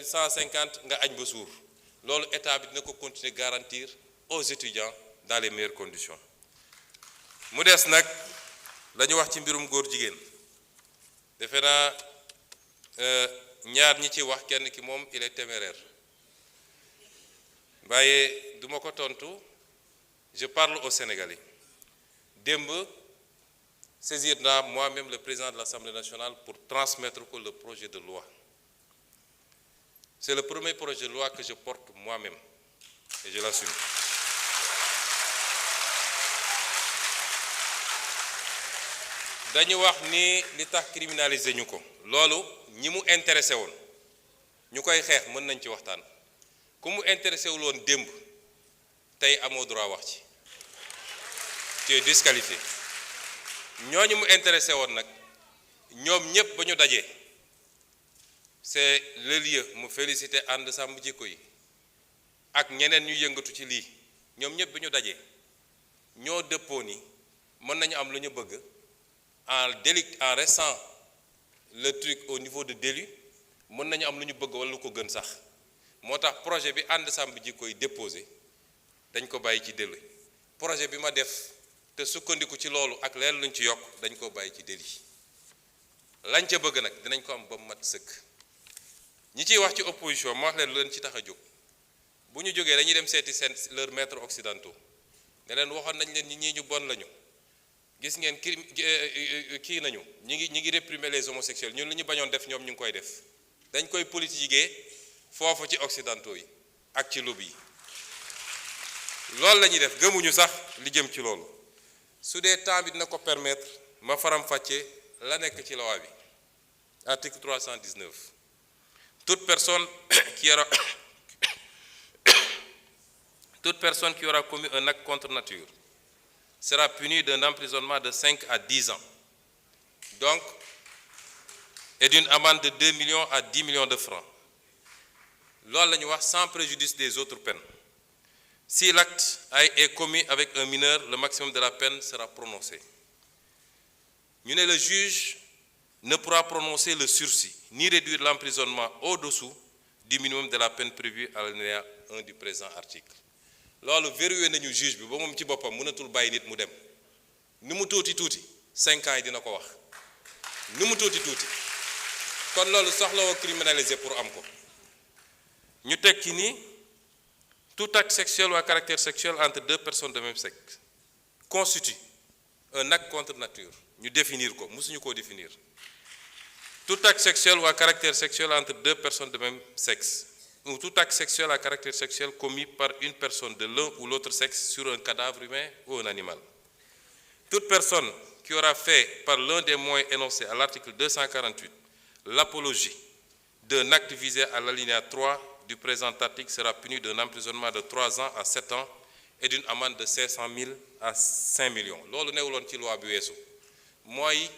150 nga añ ba suur loolu état bi dina ko continuer garantir aux étudiants dans les meilleures conditions mu des nag la ñu wax ci mbirum góor jigéen defe naa ñaar ñi ci wax kenn ki moom il est téméraire waaye du ma ko tontu je parle aux Sénégalais démb saisir naa moi-même le président de l'Assemblée nationale pour transmettre ko le projet de loi. C'est le premier projet de loi que je porte moi-même et je l'assume. dañu wax ni li tax criminaliser ñu ko loolu ñi mu intéressé woon ñu koy xeex mën nañ ci waxtaan ku mu intéressé wul woon démb tey amoo droit wax ci tu es disqualifié ñooñu mu intéressé woon nag ñoom ñëpp ba ñu dajee c'est le lieu mu féliciter ànd sàmm jikko yi ak ñeneen ñu yëngatu ci lii ñoom ñëpp ba ñu dajee ñoo dëppoo ni mën nañu am lu ñu bëgg en restant le truc au niveau de délit mën nañu am lu ñu bëgg wala lu ko gën sax moo tax projet bi ànd sàmm jikko yi déposé dañ ko bàyyi ci délit projet bi ma def te sukkandiku ci loolu ak leen luñ ci yokk dañ ko bàyyi ci délit lañ ca bëgg nag dinañ ko am ba mat sëkk ñi ciy wax ci opposition ma wax leen lu leen ci tax a jóg bu ñu jógee dañuy dem seeti seen leurs maîtres occidentaux ne leen waxoon nañ leen ñi ñu bon lañu gis ngeen kii nañu ñi ngi réprimer les homosexuels ñun li ñu bañoon def ñoom ñu ngi koy def dañ koy politiquer foofu ci occidentaux yi ak ci lobby yi loolu la ñuy def gëmuñu sax li jëm ci loolu su dee temps bi dina ko permettre ma faram-fàcce la nekk ci loi bi article 319 toute personne qui aura commis un acte contre nature sera punie d'un emprisonnement de 5 à 10 ans donc et d'une amende de 2 millions à 10 millions de francs loolu la ñu wax sans préjudice des autres peines. Si l'acte est commis avec un mineur, le maximum de la peine sera prononcé. Le juge ne pourra prononcer le sursis, ni réduire l'emprisonnement au-dessous du minimum de la peine prévue à l'alinéa 1 du présent article. loolu verrouillé nañu juge bi ba moom ci boppam mënatul bàyyi nit mu dem ni mu tuuti 5 ans yi dina ko wax ni mu tuuti kon loolu soxlawoo criminaliser pour am ko ñu teg ci ni tout acte sexuel ou à caractère sexuel entre deux personnes de même sexe constitue un acte contre nature ñu définir ko mësuñu koo définir tout acte sexuel ou à caractère sexuel entre deux personnes de même sexe ou tout acte sexuel à caractère sexuel commis par une personne de l'un ou l'autre sexe sur un cadavre humain ou un animal. Toute personne qui aura fait par l'un des moyens énoncés à l'article 248 l'apologie d'un acte visé à l'alinéa 3 du présent article sera punie d'un emprisonnement de 3 ans à 7 ans et d'une amende de 500 000 à 5 millions. loolu newuloon ci loi bi weesu mooy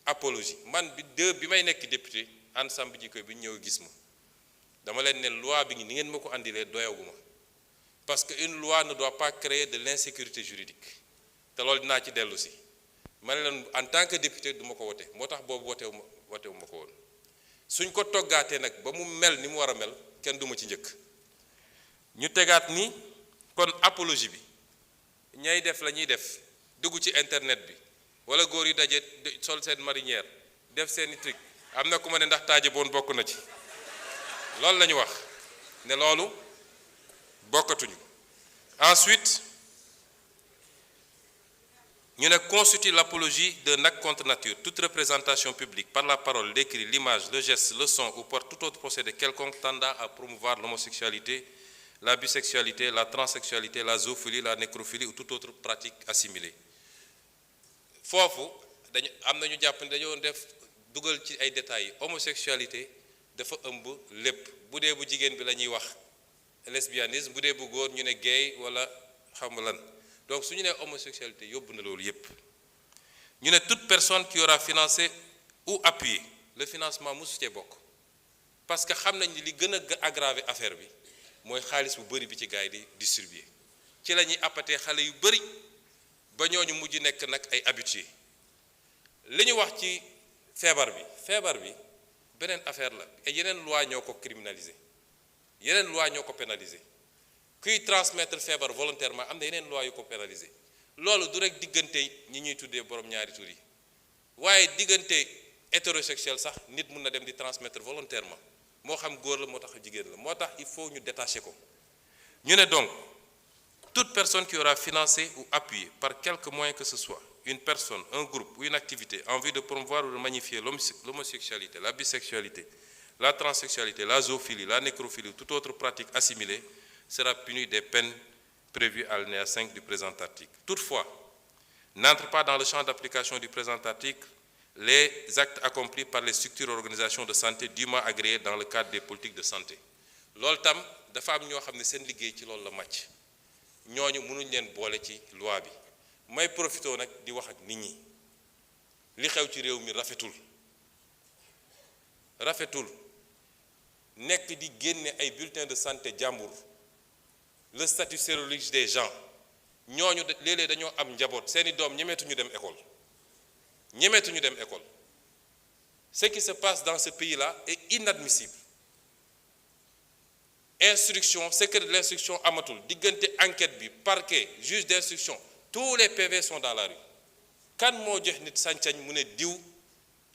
apologie man bi may nekk député ànd sàmm jikko bi ñëw gis ma dama leen ne loi bi ni ngeen ma ko andilee doyaguma parce que une loi ne doit pas créer de l'insécurité juridique te loolu dinaa ci dellu si ma ne leen en tant que député du ma ko wote moo tax boobu wotewu ma ko woon suñ ko toggaatee nag ba mu mel ni mu war a mel kenn du ma ci njëkk ñu tegaat ni kon apologie bi ñay def la ñuy def dugg ci internet bi wala góor yi daje sol seen marinière def seeni truc am na ku ma ne ndax taaje boon bokk na ci loolu la ñu wax ne loolu bokkatuñu ensuite ñu ne constitue l'apologie d'un acte contre nature toute représentation publique par la parole, l'écrit, l'image, le geste, le son ou par tout autre procédé quelconque tendant à promouvoir l'homosexualité, la bisexualité, la transsexualité, la zoophilie, la nécrophilie ou toute autre pratique assimilée. foofu dañu am na ñu jàpp ne dañoo def dugal ci ay détails homosexualité dafa ëmb lépp bu dee bu jigéen bi la ñuy wax lesbianisme bu dee bu góor ñu ne gay wala xam lan donc su ñu nee homosexualité yóbbu na loolu yépp ñu ne toute personne qui aura financé ou appuyé le financement mosu cee bokk parce que xam nañ ni li gën a aggraver affaire bi mooy xaalis bu bëri bi ci gars yi di distribuer ci la ñuy appatee xale yu bëri ba ñooñu mujj nekk nag ay habitués li ñu wax ci feebar bi beneen affaire la et yeneen loi ñoo ko criminaliser yeneen loi ñoo ko pénaliser kuy transmettre feebar volontairement am na yeneen loi yu ko pénaliser loolu du rek diggante ñi ñuy tuddee borom ñaari tur yi waaye diggante hétérosexuel sax nit mun na dem di transmettre volontairement moo xam góor la moo tax jigéen la moo tax il faut ñu détacher ko ñu ne donc toute personne qui aura financé ou appuyé par quelque moyen que ce soit une personne, un groupe ou une activité en vue de promouvoir ou de magnifier l'homosexualité, la bisexualité, la transsexualité, la zoophilie, la nécrophilie ou toute autre pratique assimilée sera punie des peines prévues à l'alinéa 5 du présent article. Toutefois, n'entre pas dans le champ d'application du présent article les actes accomplis par les structures et organisations de santé dûment agréées dans le cadre des politiques de santé. loolu tam dafa am ñoo xam ne seen liggéey ci loolu la màcc ñooñu mënuñ leen boole ci loi bi may profité nag di wax ak nit ñi li xew ci réew mi rafetul nekk di génne ay bulletins de santé jàmbur le statut sérologique des gens ñooñu léeg-léeg dañoo am njaboot seeni doom ñemeetuñu dem école ce qui se passe dans ce pays-là est inadmissible instruction secret de l'instruction amatul diggante enquête bi parquet juge d'instruction tous les PV sont dans la rue kan moo jox nit sañ-sañ mu ne diw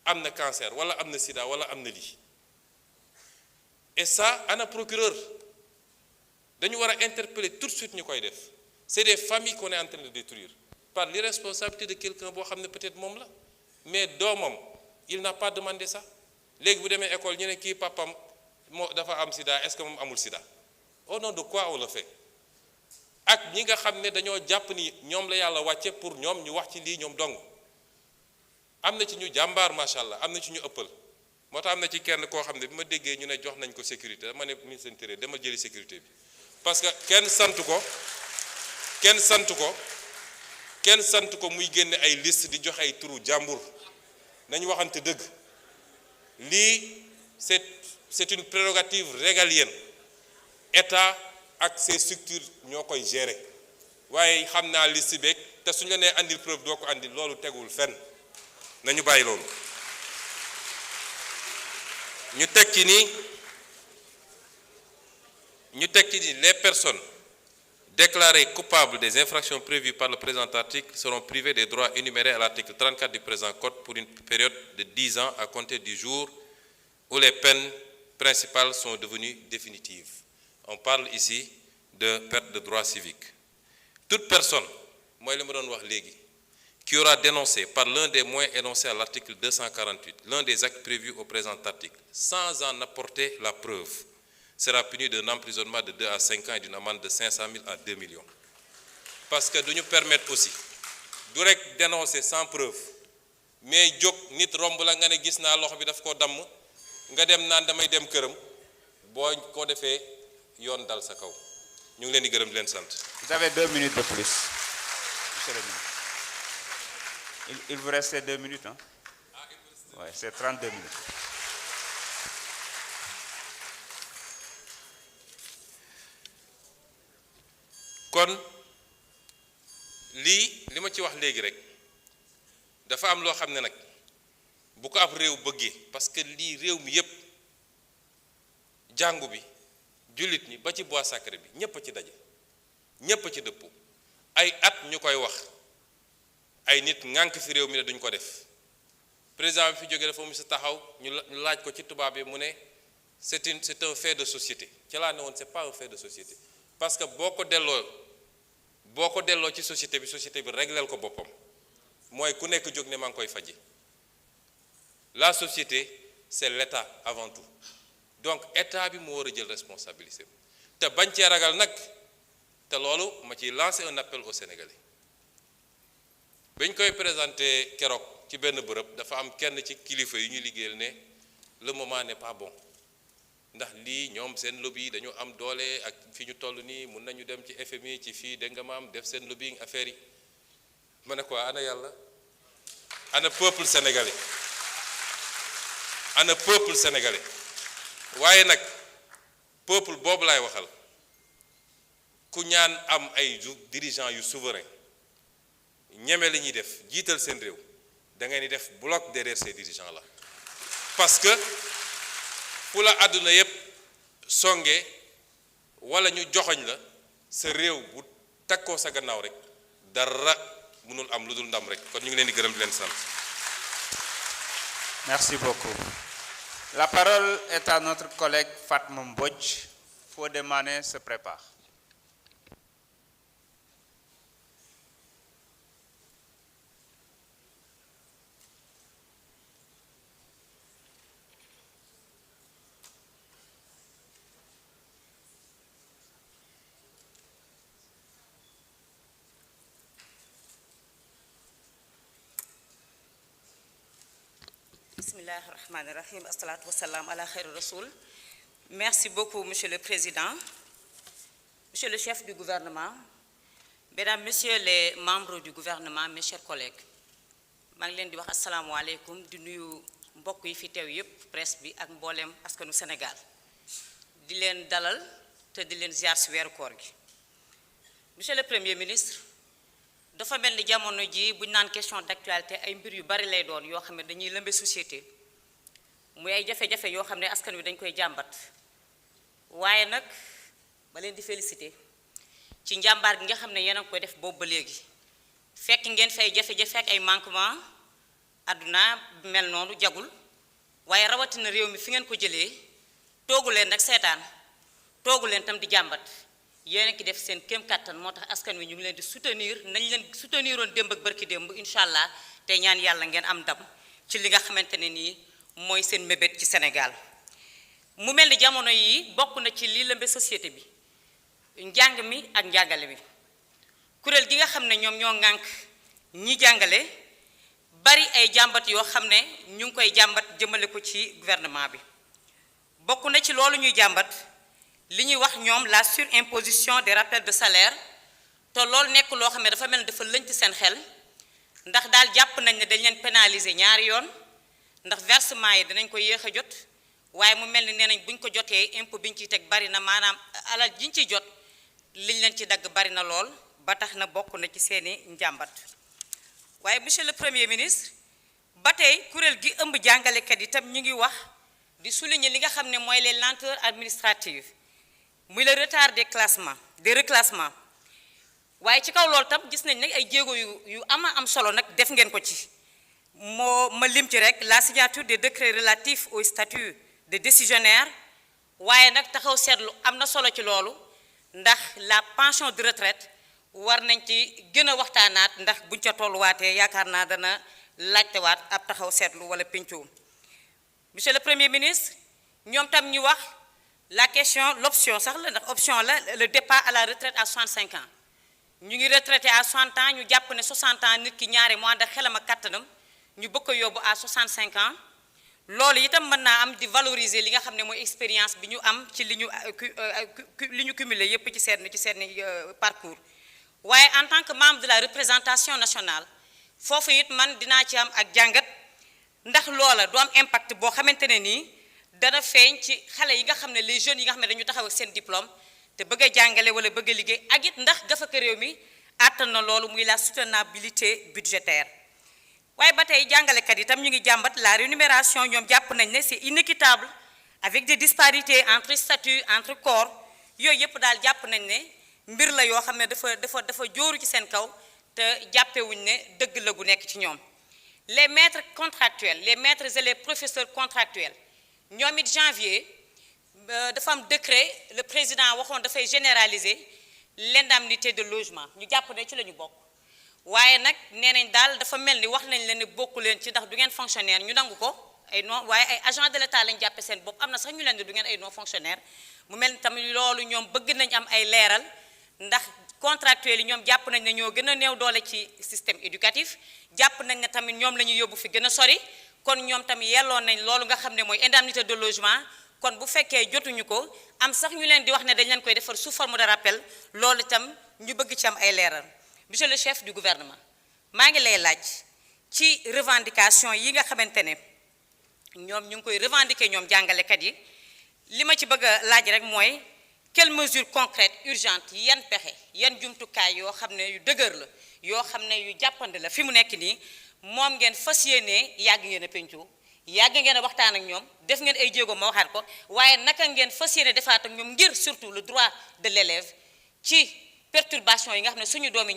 am na cancer wala am na sida wala am na lii et ça ana procureur dañu war a interpeller tout de suite ñu koy def c'est des familles qu'on est en train de détruire par l'irresponsabilité de quelqu'un boo xam ne peut-être moom la mais doomam il n'a pas demandé ça léegi bu demee école ñu ne kii papam moo dafa am sida est-ce que moom amul sida au nom de quoi on le fait ak ñi nga xam ne dañoo jàpp ni ñoom la yàlla wàcce pour ñoom ñu wax ci lii ñoom dong am na ci ñu jàmbaar macha allah am na ci ñu ëppal moo tax am na ci kenn koo xam ne bi ma déggee ñu ne jox nañ ko sécurité dama ne ministre de l'Intérieur dama jëli sécurité bi parce que kenn sant ko muy génne ay liste di joxe ay turu jàmbur nañu waxante dëgg lii c'est une prérogative régalienne état ak ces structures ñoo koy gérer waaye xam naa liste beeg te suñu la nee andil preuve doo ko andil loolu tegul fenn nañu bàyyi loolu ñu teg ci ni les personnes déclarées coupables des infractions prévues par le présent article seront privées des droits énumérés à l'article 34 du présent code pour une période de 10 ans à compter du jour où les peines principales sont devenues définitives. On parle ici de perte de droits civiques. Toute personne, moi je me donne wax léegi, qui aura dénoncé par l'un des moyens énoncés à l'article 248 l'un des actes prévus au présent article sans en apporter la preuve sera puni d'un emprisonnement de 2 à 5 ans et d'une amende de 500 000 à 2 millions. Parce que nous nous permettre aussi du rek dénoncer sans preuve mais jóg nit romb la nga ne gis naa loxo bi daf ko damm nga dem naan damay dem këram boo ko defee yoon dal sa kaw ñu ngi leen di gërëm di leen sant. Vous avez 2 minutes de plus, monsieur le ministre. Il vous reste 2 minutes, hein? Oui, c'est 32 minutes. kon lii li ma ci wax léegi rek dafa am loo xam ne nag bu ko ab réew bëggee parce que lii réew mi yépp jàngu bi jullit ñi ba ci bois sacré bi ñépp a ci daje ñépp a ci dëppoo ay at ñu koy wax ay nit ŋànk fi réew mi ne duñ ko def président bi fi jógee dafa mu sa taxaw ñu laaj ko ci tubaab bi mu ne c'est un fait de société ci laa ne woon c'est pas un fait de société parce que boo ko delloo ci société bi régleel ko boppam mooy ku nekk jóg ne maa ngi koy faji la société c'est l'État avant tout donc État bi moo war a jël responsabilité te bañ cee ragal nag te loolu ma ciy lancer un appel aux Sénégalais bañ koy présenter keroog ci benn bërëb dafa am kenn ci kilifa yu ñuy liggéeyal ne le moment n'est pas bon ndax lii ñoom seen lobby yi dañu am doole ak fi ñu toll nii mun nañu dem ci FMI ci fii dégg nga maam def seen lobbying affaire yi ma ne quoi ana yàlla ana peuple sénégalais waaye nag peuple boobu laay waxal ku ñaan am ay dirigeants yu souverain ñeme li ñuy def jiital seen réew da ngay ni def bloc derrière ces dirigeants là parce que fu la àdduna yépp songe wala ñu joxoñ la sa réew bu takkoo sa gannaaw rek dara mënul am lu dul ndam rek kon ñu ngi leen di gërëm di leen sant. Merci beaucoup. La parole est à notre collègue Fatma Mbodj. Fodé Mané se prépare. Bismillahirrahmanirrahim. Assalatu wassalam ala khairu rasoul. Merci beaucoup, Monsieur le Président, Monsieur le chef du gouvernement, Mesdames, Messieurs les membres du gouvernement, mes chers collègues. Je ngi leen di wax assalamu alaykum di nuyu mbokk yi fi teew yépp presse bi ak mboolem askanu Sénégal di leen dalal te di leen ziar ci weeru koor gi. Monsieur le Premier ministre, dafa mel ni jamono ji buñ naan question d'actualité ay mbir yu bari lay doon yoo xam ne dañuy lëmbe société muy ay jafe-jafe yoo xam ne askan wi dañ koy jàmbat waaye nag ba leen di féliciter ci njàmbaar gi nga xam ne yéen a ngi koy def boobu ba léegi fekk ngeen fay jafe-jafe ak ay manquement àdduna mel noonu jagul waaye rawatina réew mi fi ngeen ko jëlee toogu leen nag seetaan toogu leen tam di jàmbat yéen a ngi def seen kéem kattan moo tax askan wi ñu ngi leen di soutenir nañ leen souteniroon démb ak barki démb incha allah te ñaan yàlla ngeen am ndam ci li nga xamante ne nii mooy seen mébét ci Sénégal. mu mel ni jamono yi bokk na ci lii lëmbe société bi njàng mi ak njàngale bi kuréel gi nga xam ne ñoom ñoo ŋànk ñi jàngale bari ay jàmbat yoo xam ne ñu ngi koy jàmbat jëmale ko ci gouvernement bi bokk na ci loolu ñuy jàmbat li ñuy wax ñoom la surimposition des rappels de salaire te loolu nekk loo xam ne dafa mel ni dafa lëñt seen xel ndax daal jàpp nañ ne dañ leen pénaliser ñaari yoon ndax versement yi dinañ ko yéex a jot waaye mu mel ni nee nañ buñ ko jotee impôt biñ ciy teg bari na maanaam alal jiñ ciy jot liñ leen ci dagg bari na lool ba tax na bokk na ci seeni njàmbat waaye monsieur le premier ministre ba tey kuréel gi ëmb jàngalekat yi tam ñu ngi wax di souligner li nga xam ne mooy les lenteurs administratives muy le retard des classements des reclassements waaye ci kaw loolu tam gis nañ nag ay jéego yu am solo nag def ngeen ko ci ma lim ci rek la signature des décrets relatifs au statut de décisionnaire waaye nag taxaw seetlu am na solo ci loolu ndax la pension de retraite war nañ ci gën a waxtaanaat ndax buñ ca tolluwaatee yaakaar naa dana laajtewaat ab taxaw seetlu wala pencoo monsieur le premier ministre ñoom tam ñu wax la question l'option sax la ndax option la le départ à la retraite à 65 ans ñu ngi retraité à 60 ans ñu jàpp ne 60 ans nit ki ñaari mois da xelam ak kattanam ñu bëgg ko yóbbu à 65 ans loolu itam mën naa am di valoriser li nga xam ne mooy expérience bi ñu am ci li ñu cumulé yépp ci seen parcours waaye en tant que membre de la représentation nationale foofu it man dinaa ci am ak jàngat ndax loola du am impact boo xamante ne nii dana feeñ ci xale yi nga xam ne les jeunes yi nga xam ne dañu taxaw ak seen diplôme te bëgg a jàngale wala bëgg a liggéey ak it ndax gafaka réew mi àttan na loolu muy la soutenabilité budgétaire waaye ba tey jàngalekat yi tam ñu ngi jàmbat la rémunération ñoom jàpp nañ ne c'est inéquitable avec des disparités entre statut entre corps yooyu yëpp daal jàpp nañ ne mbir la yoo xam ne dafa jóoru ci seen kaw te jàppewuñ ne dëgg la gu nekk ci ñoom les maîtres contractuels les maîtres et les professeurs contractuels ñoom it janvier dafa am décret le président waxoon dafay généraliser l'indemnité de logement ñu jàpp ne ci la ñu bokk waaye nag nee nañ daal dafa mel ni wax nañ leen ne bokku leen ci ndax du ngeen fonctionnaire ñu nangu ko ay non waaye ay agent de l'État lañ jàppe seen bopp am na sax ñu leen di du ngeen ay non fonctionnaire mu mel ni tamit loolu ñoom bëgg nañ am ay leeral ndax contractuels yi ñoom jàpp nañ ne ñoo gën a néew doole ci système éducatif jàpp nañ ne tamit ñoom la ñuy yóbbu fi gën a sori kon ñoom tamit yelloon nañ loolu nga xam ne mooy indemnité de logement kon bu fekkee jotuñu ko am sax ñu leen di wax ne dañ leen koy defar sous forme de rappel loolu itam ñu bëgg ci am ay leeral monsieur le chef du gouvernement maa ngi lay laaj ci revendication yi nga xamante ne ñoom ñu ngi koy revendiquer ñoom jàngalekat yi li ma ci bëgg a laaj rek mooy quelles mesures concrètes urgentes yan pexe yan jumtukaay yoo xam ne yu dëgër la yoo xam ne yu jàppandi la fi mu nekk nii moom ngeen fas yéenee yàgg ngeen a pencu yàgg ngeen a waxtaan ak ñoom def ngeen ay jéego ma waxaat ko waaye naka ngeen fas yéene defaat ak ñoom ngir surtout le droit de l'élève ci perturbation yi nga xam ne suñu doom yi